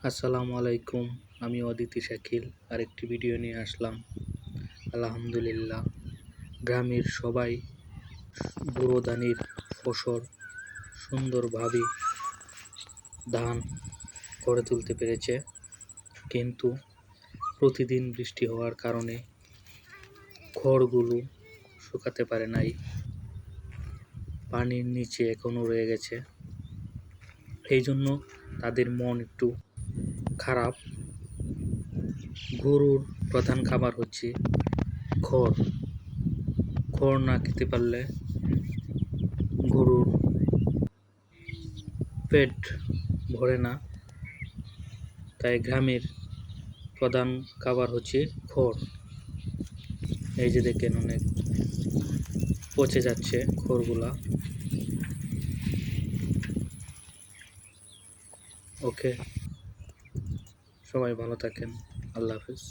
আসসালামু আলাইকুম। আমি অদিতি শাকিল আরেকটি ভিডিও নিয়ে আসলাম। আলহামদুলিল্লাহ, গ্রামের সবাই বোরো ধানের ফসল সুন্দরভাবে ধান গড়ে তুলতে পেরেছে, কিন্তু প্রতিদিন বৃষ্টি হওয়ার কারণে খড়গুলো শুকাতে পারে নাই, পানির নিচে এখনও রয়ে গেছে। এই জন্য তাদের মন একটু খারাপ। গরুর প্রধান খাবার হচ্ছে খড়। খড় না খেতে পারলে গরুর পেট ভরে না, তাই গ্রামের প্রধান খাবার হচ্ছে খড়। এই যে দেখেন, অনেক পচে যাচ্ছে খড়গুলা। ওকে, সবাই ভালো থাকেন। আল্লাহ হাফেজ।